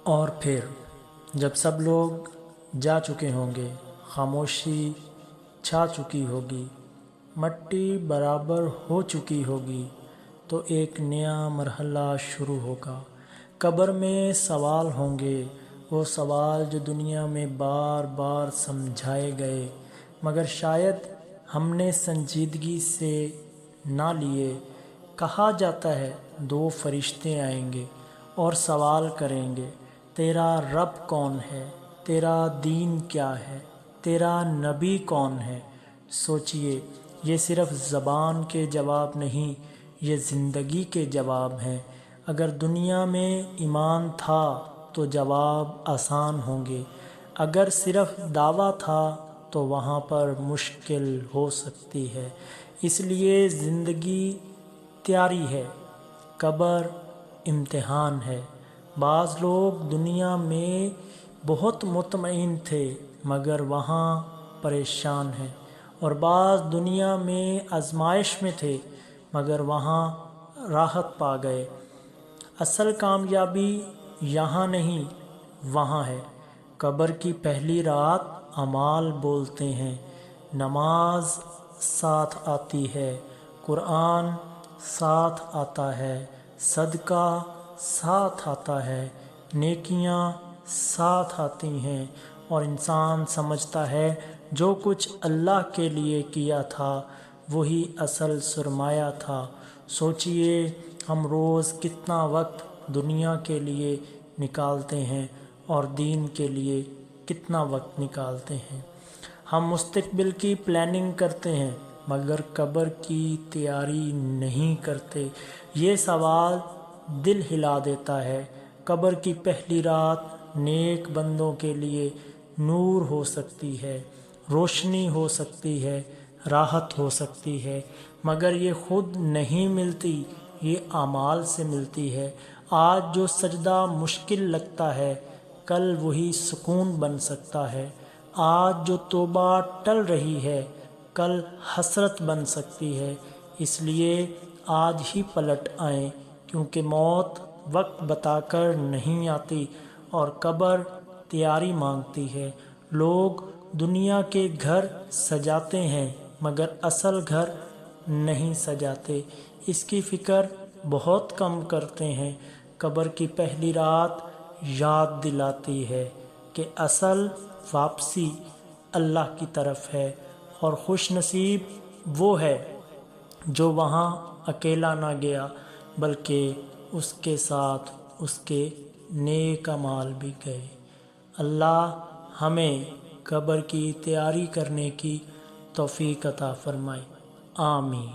اور پھر جب سب لوگ جا چکے ہوں گے، خاموشی چھا چکی ہوگی، مٹی برابر ہو چکی ہوگی، تو ایک نیا مرحلہ شروع ہوگا۔ قبر میں سوال ہوں گے، وہ سوال جو دنیا میں بار بار سمجھائے گئے مگر شاید ہم نے سنجیدگی سے نہ لیے۔ کہا جاتا ہے 2 فرشتے آئیں گے اور سوال کریں گے، تیرا رب کون ہے؟ تیرا دین کیا ہے؟ تیرا نبی کون ہے؟ سوچئے، یہ صرف زبان کے جواب نہیں، یہ زندگی کے جواب ہیں۔ اگر دنیا میں ایمان تھا تو جواب آسان ہوں گے، اگر صرف دعویٰ تھا تو وہاں پر مشکل ہو سکتی ہے۔ اس لیے زندگی تیاری ہے، قبر امتحان ہے۔ بعض لوگ دنیا میں بہت مطمئن تھے مگر وہاں پریشان ہیں، اور بعض دنیا میں آزمائش میں تھے مگر وہاں راحت پا گئے۔ اصل کامیابی یہاں نہیں، وہاں ہے۔ قبر کی پہلی رات اعمال بولتے ہیں، نماز ساتھ آتی ہے، قرآن ساتھ آتا ہے، صدقہ ساتھ آتا ہے، نیکیاں ساتھ آتی ہیں، اور انسان سمجھتا ہے جو کچھ اللہ کے لیے کیا تھا وہی اصل سرمایہ تھا۔ سوچئے، ہم روز کتنا وقت دنیا کے لیے نکالتے ہیں اور دین کے لیے کتنا وقت نکالتے ہیں۔ ہم مستقبل کی پلاننگ کرتے ہیں مگر قبر کی تیاری نہیں کرتے۔ یہ سوال دل ہلا دیتا ہے۔ قبر کی پہلی رات نیک بندوں کے لیے نور ہو سکتی ہے، روشنی ہو سکتی ہے، راحت ہو سکتی ہے، مگر یہ خود نہیں ملتی، یہ اعمال سے ملتی ہے۔ آج جو سجدہ مشکل لگتا ہے کل وہی سکون بن سکتا ہے۔ آج جو توبہ ٹل رہی ہے کل حسرت بن سکتی ہے۔ اس لیے آج ہی پلٹ آئیں، کیونکہ موت وقت بتا کر نہیں آتی اور قبر تیاری مانگتی ہے۔ لوگ دنیا کے گھر سجاتے ہیں مگر اصل گھر نہیں سجاتے، اس کی فکر بہت کم کرتے ہیں۔ قبر کی پہلی رات یاد دلاتی ہے کہ اصل واپسی اللہ کی طرف ہے، اور خوش نصیب وہ ہے جو وہاں اکیلا نہ گیا بلکہ اس کے ساتھ اس کے نیک اعمال بھی گئے۔ اللہ ہمیں قبر کی تیاری کرنے کی توفیق عطا فرمائے، آمین۔